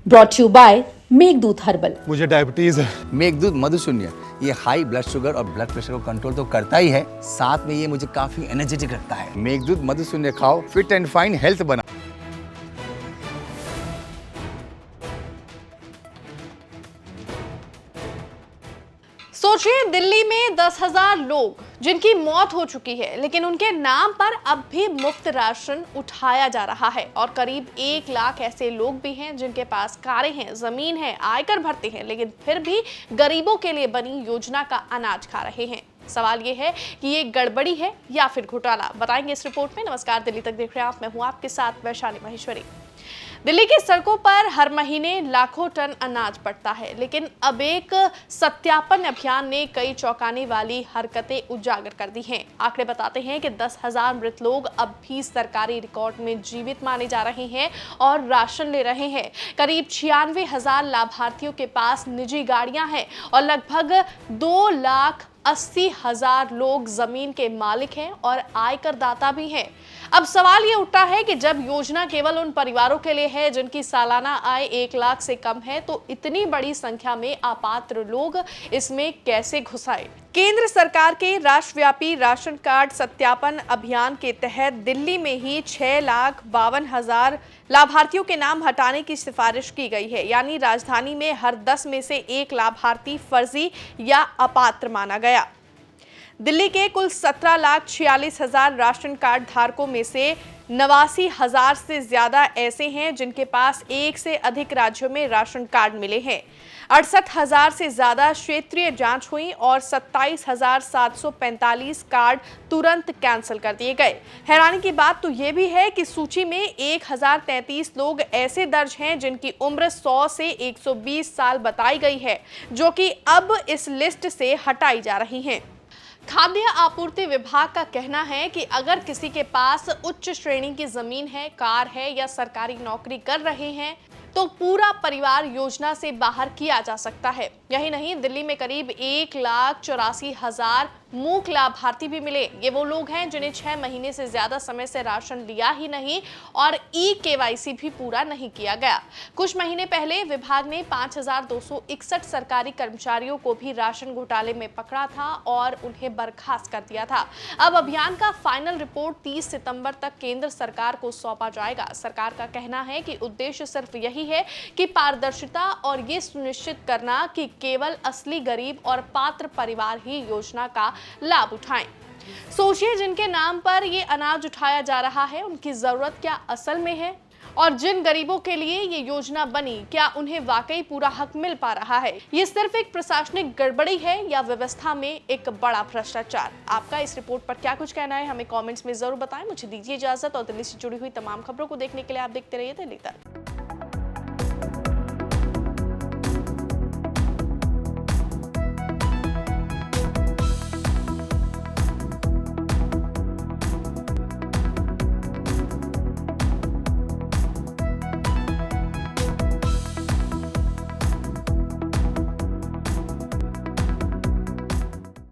Brought you by Meghdoot herbal. मुझे diabetes है। मेघदूत मधुशून्य ये हाई ब्लड शुगर और ब्लड प्रेशर को कंट्रोल तो करता ही है, साथ में ये मुझे काफी एनर्जेटिक रखता है। मेघदूत मधुशून्य खाओ, फिट एंड फाइन हेल्थ बना। सोचिए, दिल्ली में 10,000 लोग जिनकी मौत हो चुकी है, लेकिन उनके नाम पर अब भी मुफ्त राशन उठाया जा रहा है। और करीब 1 लाख ऐसे लोग भी हैं जिनके पास कारें हैं, जमीन है, आयकर भरते हैं, लेकिन फिर भी गरीबों के लिए बनी योजना का अनाज खा रहे हैं। सवाल ये है कि ये गड़बड़ी है या फिर घोटाला, बताएंगे इस रिपोर्ट में। नमस्कार, दिल्ली तक देख रहे हैं आप, मैं हूं आपके साथ वैशाली माहेश्वरी। दिल्ली की सड़कों पर हर महीने लाखों टन अनाज पड़ता है, लेकिन अब एक सत्यापन अभियान ने कई चौंकाने वाली हरकतें उजागर कर दी हैं। आंकड़े बताते हैं कि 10,000 मृत लोग अब भी सरकारी रिकॉर्ड में जीवित माने जा रहे हैं और राशन ले रहे हैं। करीब 96,000 लाभार्थियों के पास निजी गाड़ियां हैं और लगभग 2,80,000 लोग जमीन के मालिक हैं और आयकर दाता भी हैं। अब सवाल ये उठता है कि जब योजना केवल उन परिवारों के लिए है जिनकी सालाना आय 1 लाख से कम है, तो इतनी बड़ी संख्या में अपात्र लोग इसमें कैसे घुस आए? केंद्र सरकार के राष्ट्रव्यापी राशन कार्ड सत्यापन अभियान के तहत दिल्ली में ही 6,52,000 लाभार्थियों के नाम हटाने की सिफारिश की गई है। यानी राजधानी में हर 10 में से 1 लाभार्थी फर्जी या अपात्र माना गया। दिल्ली के कुल 17,46,000 राशन कार्ड धारकों में से 89,000 से ज्यादा ऐसे हैं जिनके पास एक से अधिक राज्यों में राशन कार्ड मिले हैं। 68,000 से ज्यादा क्षेत्रीय जांच हुई और 27,745 कार्ड तुरंत कैंसिल कर दिए गए। हैरानी की बात तो यह भी है कि सूची में 1,033 लोग ऐसे दर्ज हैं जिनकी उम्र 100 से 120 साल बताई गई है, जो कि अब इस लिस्ट से हटाई जा रही हैं। खाद्य आपूर्ति विभाग का कहना है कि अगर किसी के पास उच्च श्रेणी की जमीन है, कार है या सरकारी नौकरी कर रहे हैं, तो पूरा परिवार योजना से बाहर किया जा सकता है। यही नहीं, दिल्ली में करीब 1,84,000 मूक लाभार्थी भी मिले। ये वो लोग हैं जिन्हें 6 महीने से ज्यादा समय से राशन लिया ही नहीं और ई-केवाईसी भी पूरा नहीं किया गया। कुछ महीने पहले विभाग ने 5,261 सरकारी कर्मचारियों को भी राशन घोटाले में पकड़ा था और उन्हें बर्खास्त कर दिया था। अब अभियान का फाइनल रिपोर्ट 30 सितंबर तक केंद्र सरकार को सौंपा जाएगा। सरकार का कहना है कि उद्देश्य सिर्फ यही है कि पारदर्शिता और ये सुनिश्चित करना कि केवल असली गरीब और पात्र परिवार ही योजना का लाभ उठाएं। सोचिए, जिनके नाम पर ये अनाज उठाया जा रहा है, उनकी जरूरत क्या असल में है? और जिन गरीबों के लिए ये योजना बनी, क्या उन्हें वाकई पूरा हक मिल पा रहा है? ये सिर्फ एक प्रशासनिक गड़बड़ी है या व्यवस्था में एक बड़ा भ्रष्टाचार? आपका इस रिपोर्ट पर क्या कुछ कहना है, हमें कमेंट्स में जरूर बताएं। मुझे दीजिए इजाजत और दिल्ली से जुड़ी हुई तमाम खबरों को देखने के लिए आप देखते रहिए दिल्ली तक।